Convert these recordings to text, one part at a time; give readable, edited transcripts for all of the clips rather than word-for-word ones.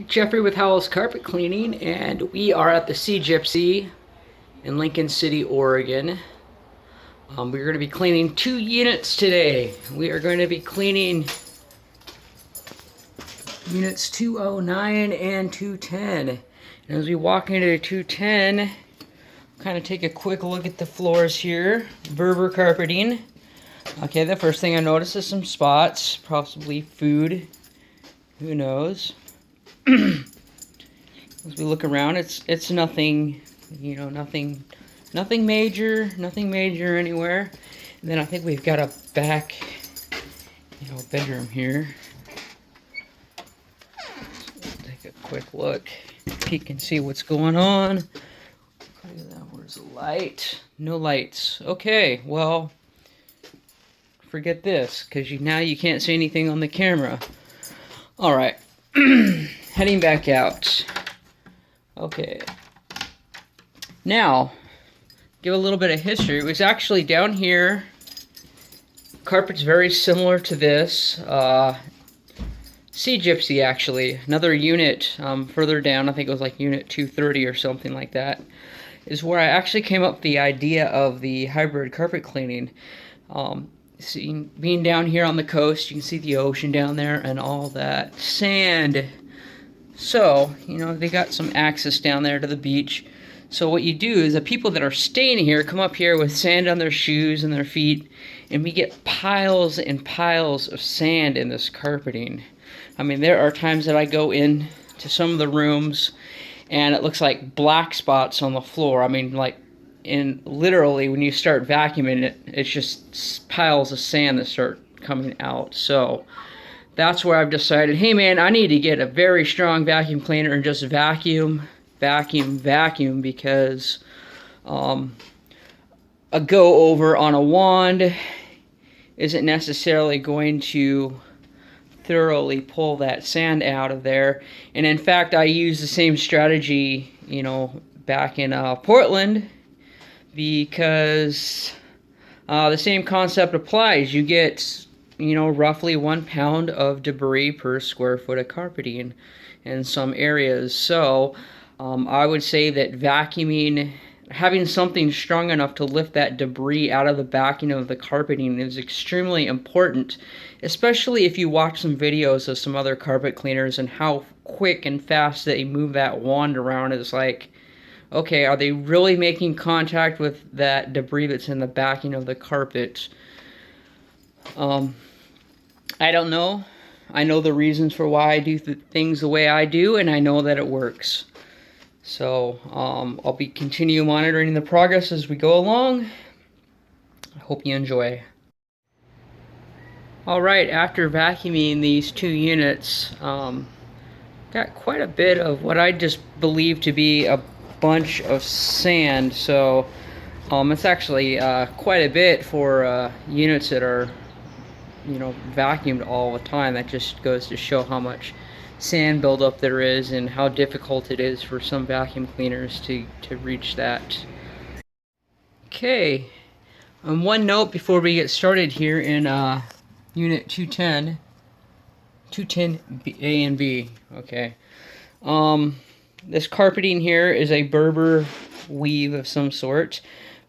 Jeffrey with Howell's Carpet Cleaning, and we are at the Sea Gypsea in Lincoln City, Oregon. We're going to be cleaning 2 units today. We are going to be cleaning units 209 and 210. And as we walk into 210, kind of take a quick look at the floors here. Berber carpeting. Okay, the first thing I notice is some spots, possibly food. Who knows? As we look around, it's nothing, nothing major anywhere. And then I think we've got a back, bedroom here. Let's take a quick look, peek and see what's going on. Where's the light? No lights. Okay, well, forget this, because now you can't see anything on the camera. All right. Heading back out. Okay. Now, give a little bit of history. It was actually down here. Carpet's very similar to this. Sea Gypsea, actually. Another unit further down, I think it was like unit 230 or something like that, is where I actually came up with the idea of the hybrid carpet cleaning. Being down here on the coast, you can see the ocean down there and all that sand. So, they got some access down there to the beach. So what you do is the people that are staying here come up here with sand on their shoes and their feet, and we get piles and piles of sand in this carpeting. I mean, there are times that I go in to some of the rooms and it looks like black spots on the floor. I mean, like, literally when you start vacuuming it, it's just piles of sand that start coming out. So that's where I've decided, hey man, I need to get a very strong vacuum cleaner and just vacuum, because a go over on a wand isn't necessarily going to thoroughly pull that sand out of there. And in fact, I use the same strategy, back in Portland, because the same concept applies. You get, roughly 1 pound of debris per square foot of carpeting in some areas. So I would say that vacuuming, having something strong enough to lift that debris out of the backing of the carpeting is extremely important, especially if you watch some videos of some other carpet cleaners and how quick and fast they move that wand around. It's like, okay, are they really making contact with that debris that's in the backing of the carpet? I don't know. I know the reasons for why I do things the way I do, and I know that it works. So, I'll be continue monitoring the progress as we go along. I hope you enjoy. Alright, after vacuuming these 2 units, got quite a bit of what I just believe to be a bunch of sand. So it's actually quite a bit for units that are vacuumed all the time. That just goes to show how much sand buildup there is and how difficult it is for some vacuum cleaners to reach that. Okay, one note before we get started here in unit 210 A and B. Okay, this carpeting here is a Berber weave of some sort,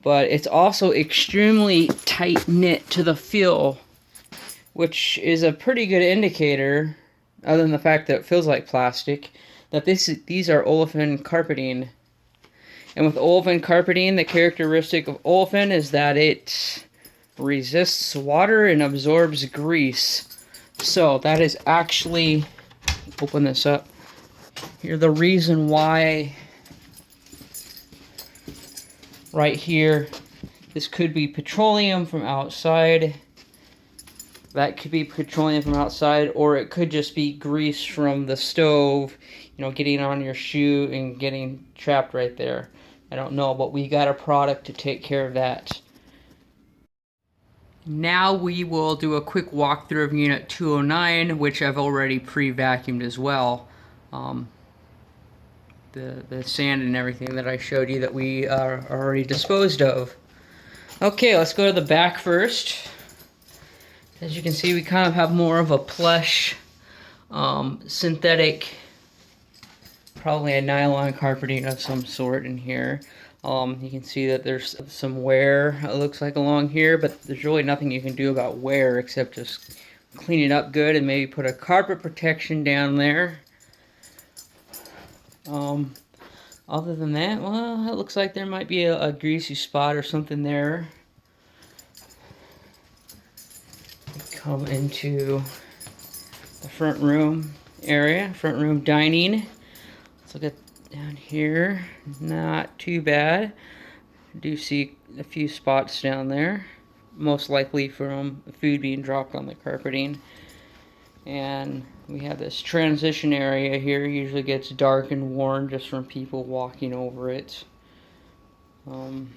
but it's also extremely tight knit to the feel, which is a pretty good indicator, other than the fact that it feels like plastic, that these are olefin carpeting. And with olefin carpeting, the characteristic of olefin is that it resists water and absorbs grease. So that is actually, open this up, here's the reason why right here, this could be petroleum from outside. That could be petroleum from outside, or it could just be grease from the stove, getting on your shoe and getting trapped right there. I don't know, but we got a product to take care of that. Now we will do a quick walkthrough of unit 209, which I've already pre-vacuumed as well. The sand and everything that I showed you that we are already disposed of. Okay, let's go to the back first. As you can see, we kind of have more of a plush synthetic probably a nylon carpeting of some sort in here. You can see that there's some wear, it looks like, along here, but there's really nothing you can do about wear except just clean it up good and maybe put a carpet protection down there. Other than that, well, it looks like there might be a greasy spot or something there. Come into the front room area, front room dining. Let's look at down here. Not too bad. I do see a few spots down there, most likely from food being dropped on the carpeting. And we have this transition area here. Usually gets dark and worn just from people walking over it. Other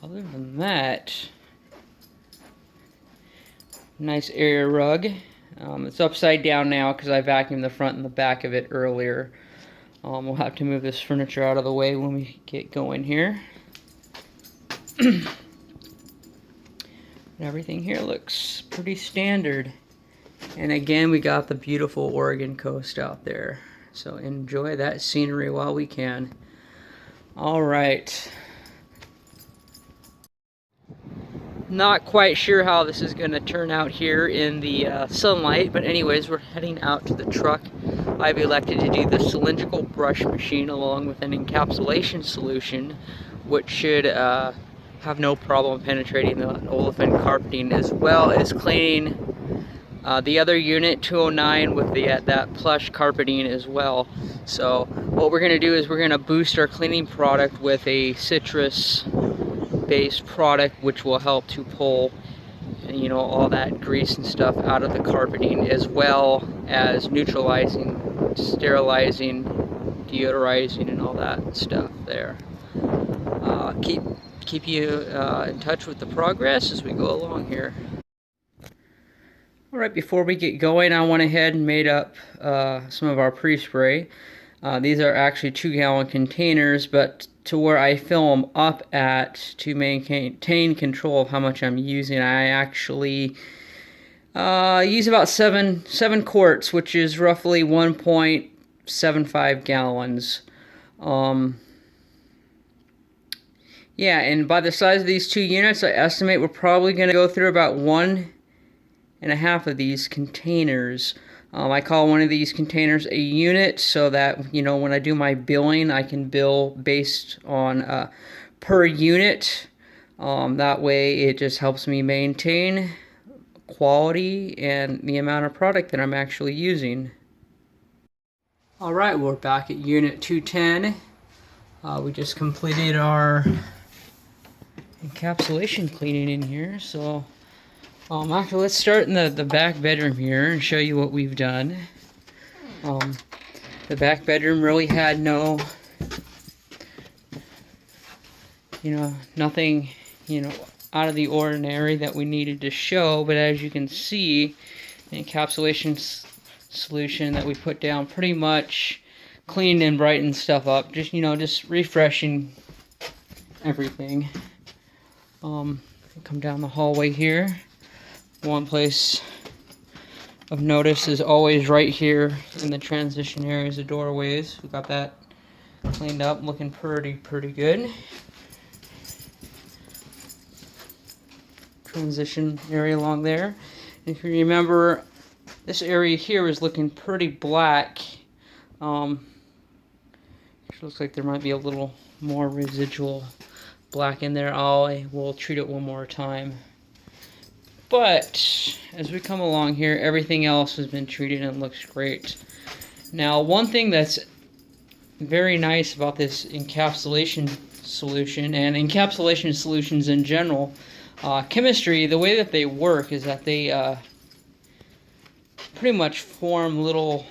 than that, nice area rug. It's upside down now because I vacuumed the front and the back of it earlier. We'll have to move this furniture out of the way when we get going here. Everything here looks pretty standard. And again, we got the beautiful Oregon coast out there. So enjoy that scenery while we can. All right. Not quite sure how this is going to turn out here in the sunlight, but anyways, we're heading out to the truck. I've elected to do the cylindrical brush machine along with an encapsulation solution, which should have no problem penetrating the olefin carpeting, as well as cleaning the other unit 209 with that plush carpeting as well. So what we're going to do is we're going to boost our cleaning product with a citrus based product, which will help to pull, you know, all that grease and stuff out of the carpeting, as well as neutralizing, sterilizing, deodorizing, and all that stuff there. Keep you in touch with the progress as we go along here. Alright, before we get going, I went ahead and made up some of our pre-spray. These are actually 2-gallon containers, but to where I fill them up at to maintain control of how much I'm using, I actually use about 7 quarts, which is roughly 1.75 gallons. Yeah, and by the size of these 2 units, I estimate we're probably going to go through about 1.5 of these containers. I call one of these containers a unit so that, you know, when I do my billing, I can bill based on per unit. That way it just helps me maintain quality and the amount of product that I'm actually using. Alright, we're back at unit 210. We just completed our encapsulation cleaning in here, so actually, let's start in the back bedroom here and show you what we've done. The back bedroom really had no, nothing, out of the ordinary that we needed to show. But as you can see, the encapsulation solution that we put down pretty much cleaned and brightened stuff up. Just refreshing everything. Come down the hallway here. One place of notice is always right here in the transition areas, the doorways. We got that cleaned up, looking pretty good. Transition area along there. And if you remember, this area here is looking pretty black. It looks like there might be a little more residual black in there. We'll treat it one more time. But as we come along here, everything else has been treated and looks great. Now, one thing that's very nice about this encapsulation solution, and encapsulation solutions in general, chemistry, the way that they work is that they pretty much form little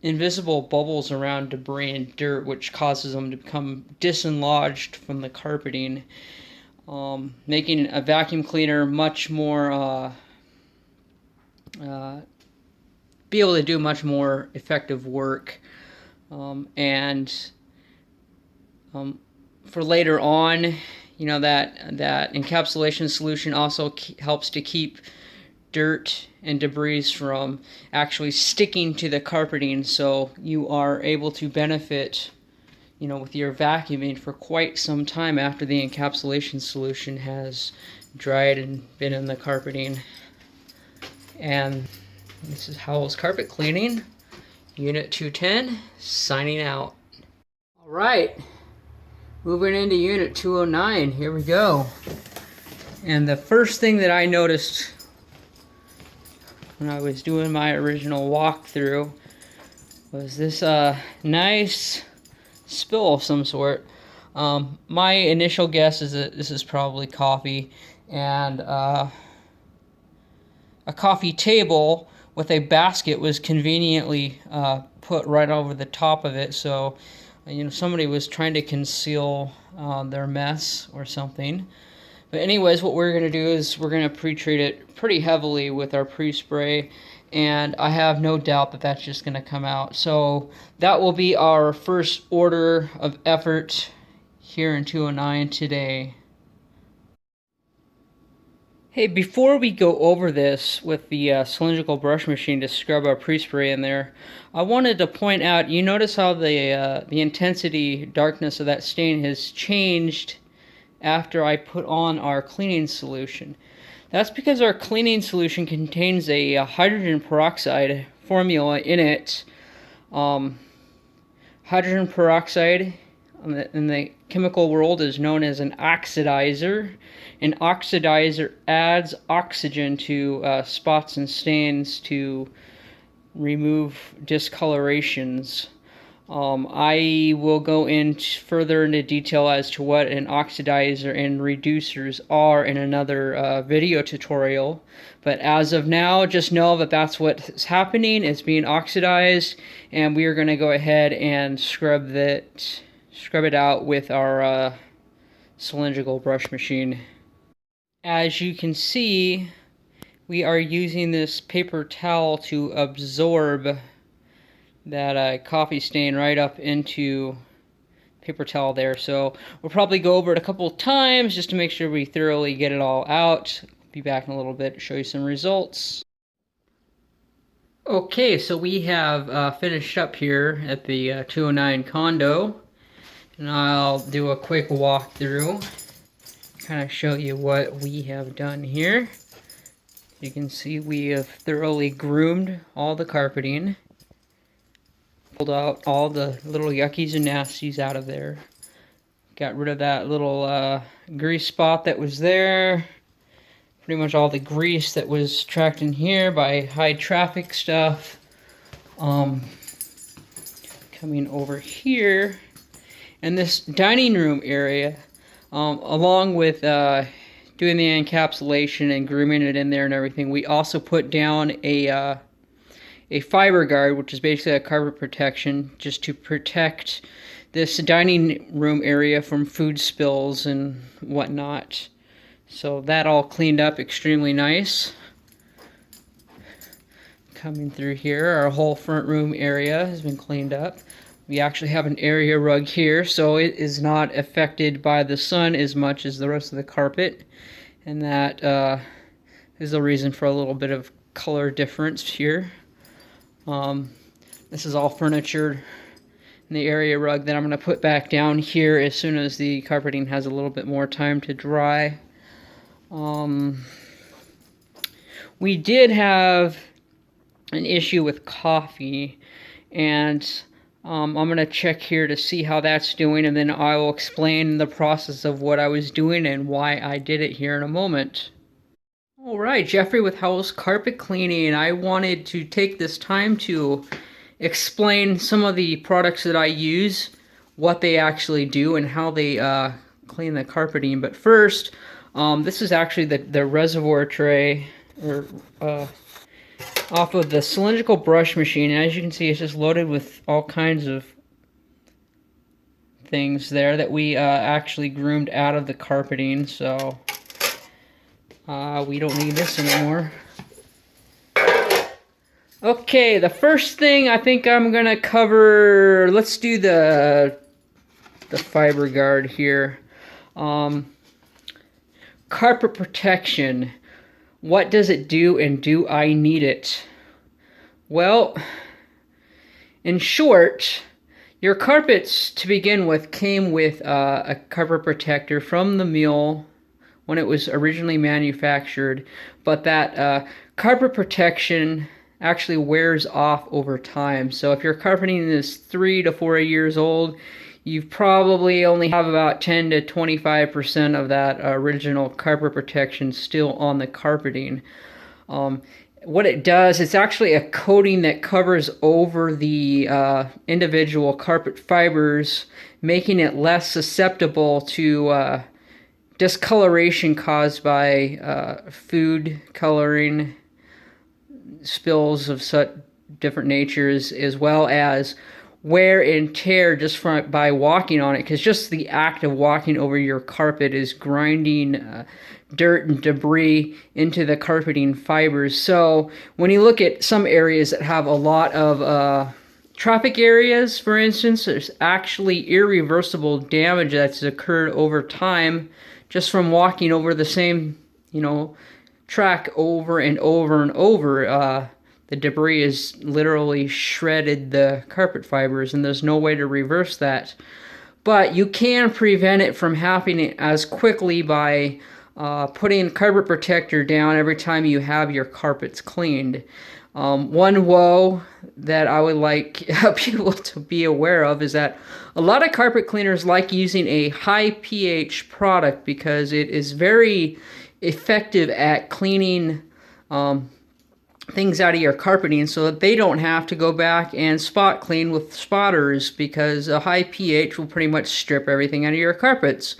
invisible bubbles around debris and dirt, which causes them to become dislodged from the carpeting. Making a vacuum cleaner much more, be able to do much more effective work, and for later on, that encapsulation solution also helps to keep dirt and debris from actually sticking to the carpeting, so you are able to benefit, you know, with your vacuuming for quite some time after the encapsulation solution has dried and been in the carpeting. And this is Howell's Carpet Cleaning, Unit 210, signing out. All right, moving into Unit 209, here we go. And the first thing that I noticed when I was doing my original walkthrough was this nice spill of some sort. My initial guess is that this is probably coffee, and a coffee table with a basket was conveniently put right over the top of it, so you know, somebody was trying to conceal their mess or something. But anyways, what we're going to do is we're going to pre-treat it pretty heavily with our pre-spray, and I have no doubt that that's just going to come out. So that will be our first order of effort here in 209 today. Hey, before we go over this with the cylindrical brush machine to scrub our pre-spray in there, I wanted to point out, you notice how the intensity, darkness of that stain has changed after I put on our cleaning solution. That's because our cleaning solution contains a hydrogen peroxide formula in it. Hydrogen peroxide in the chemical world is known as an oxidizer. An oxidizer adds oxygen to spots and stains to remove discolorations. I will go further into detail as to what an oxidizer and reducers are in another video tutorial. But as of now, just know that that's what's happening. It's being oxidized, and we are going to go ahead and scrub it out with our cylindrical brush machine. As you can see, we are using this paper towel to absorb that coffee stain right up into paper towel there. So we'll probably go over it a couple of times just to make sure we thoroughly get it all out. Be back in a little bit to show you some results. Okay, so we have finished up here at the 209 condo, and I'll do a quick walkthrough, kind of show you what we have done here. You can see we have thoroughly groomed all the carpeting. Pulled out all the little yuckies and nasties out of there. Got rid of that little grease spot that was there. Pretty much all the grease that was tracked in here by high traffic stuff. Coming over here, and this dining room area, along with doing the encapsulation and grooming it in there and everything, we also put down a fiber guard, which is basically a carpet protection, just to protect this dining room area from food spills and whatnot. So that all cleaned up extremely nice. Coming through here, our whole front room area has been cleaned up. We actually have an area rug here, so it is not affected by the sun as much as the rest of the carpet, and that is the reason for a little bit of color difference here. This is all furniture in the area rug that I'm going to put back down here as soon as the carpeting has a little bit more time to dry. We did have an issue with coffee, and I'm going to check here to see how that's doing, and then I will explain the process of what I was doing and why I did it here in a moment. Alright, Jeffrey with Howell's Carpet Cleaning. I wanted to take this time to explain some of the products that I use, what they actually do, and how they clean the carpeting. But first, this is actually the reservoir tray off of the cylindrical brush machine. And as you can see, it's just loaded with all kinds of things there that we actually groomed out of the carpeting. So we don't need this anymore. Okay, the first thing I think I'm gonna cover, let's do the fiber guard here. Carpet protection. What does it do, and do I need it? Well, in short, your carpets to begin with came with a cover protector from the mill when it was originally manufactured, but that carpet protection actually wears off over time. So if your carpeting is 3 to 4 years old, you probably only have about 10 to 25% of that original carpet protection still on the carpeting. What it does, it's actually a coating that covers over the individual carpet fibers, making it less susceptible to discoloration caused by food coloring, spills of such different natures, as well as wear and tear just by walking on it, because just the act of walking over your carpet is grinding dirt and debris into the carpeting fibers. So when you look at some areas that have a lot of traffic areas, for instance, there's actually irreversible damage that's occurred over time just from walking over the same, track over and over and over. The debris has literally shredded the carpet fibers, and there's no way to reverse that. But you can prevent it from happening as quickly by putting carpet protector down every time you have your carpets cleaned. One woe that I would like people to be aware of is that a lot of carpet cleaners like using a high pH product because it is very effective at cleaning things out of your carpeting, so that they don't have to go back and spot clean with spotters, because a high pH will pretty much strip everything out of your carpets.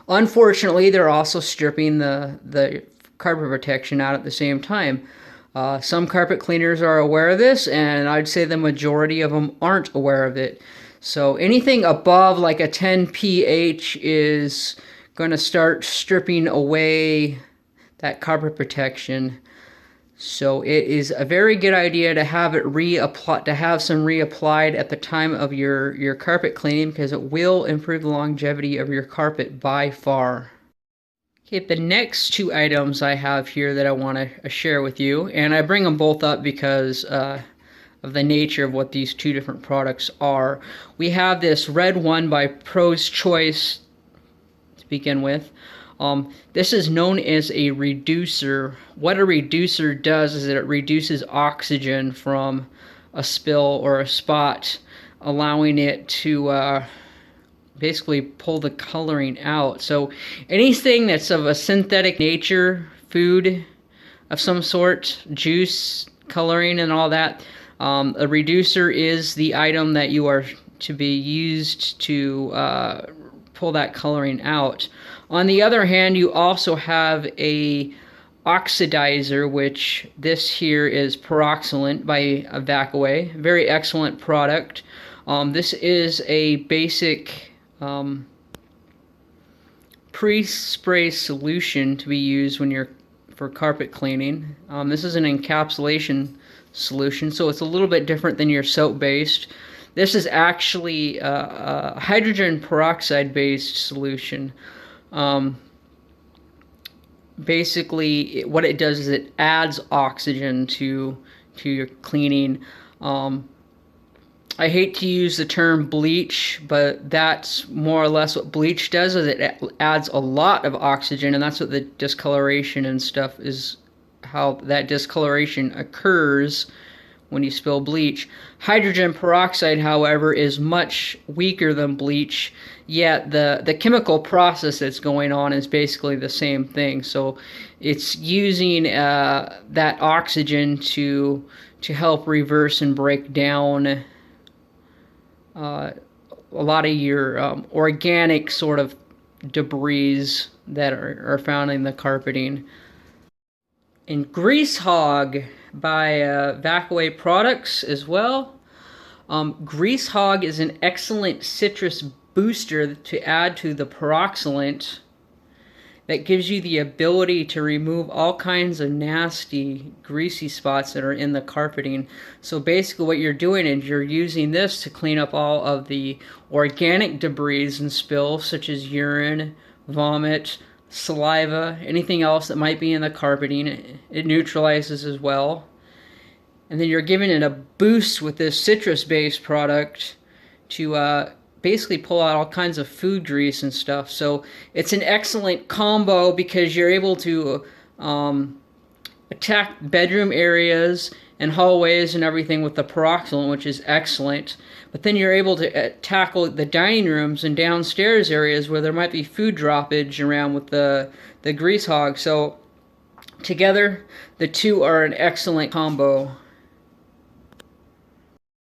Unfortunately, they're also stripping the carpet protection out at the same time. Some carpet cleaners are aware of this, and I'd say the majority of them aren't aware of it. So anything above like a 10 pH is going to start stripping away that carpet protection. So it is a very good idea to have it some reapplied at the time of your carpet cleaning, because it will improve the longevity of your carpet by far. Okay, the next two items I have here that I want to share with you, and I bring them both up because of the nature of what these two different products are. We have this red one by Pro's Choice to begin with. This is known as a reducer. What a reducer does is that it reduces oxygen from a spill or a spot, allowing it to basically pull the coloring out. So anything that's of a synthetic nature, food of some sort, juice, coloring, and all that, a reducer is the item that you are to be used to pull that coloring out. On the other hand, you also have a oxidizer, which this here is peroxylant by Vacaway. Very excellent product. This is a basic pre-spray solution to be used when for carpet cleaning. This is an encapsulation solution, so it's a little bit different than your soap-based. This is actually a hydrogen peroxide-based solution. Basically, what it does is it adds oxygen to your cleaning. I hate to use the term bleach, but that's more or less what bleach does, is it adds a lot of oxygen, and that's what the discoloration and stuff is, how that discoloration occurs when you spill bleach. Hydrogen peroxide, however, is much weaker than bleach, yet the chemical process that's going on is basically the same thing. So it's using that oxygen to help reverse and break down a lot of your organic sort of debris that are found in the carpeting. And Grease Hog by Vacaway Products as well. Grease Hog is an excellent citrus booster to add to the peroxylant that gives you the ability to remove all kinds of nasty, greasy spots that are in the carpeting. So basically what you're doing is you're using this to clean up all of the organic debris and spills, such as urine, vomit, saliva, anything else that might be in the carpeting. It neutralizes as well. And then you're giving it a boost with this citrus-based product to basically pull out all kinds of food grease and stuff. So it's an excellent combo because you're able to attack bedroom areas and hallways and everything with the peroxylant, which is excellent. But then you're able to tackle the dining rooms and downstairs areas where there might be food droppage around with the grease hog. So together, the two are an excellent combo.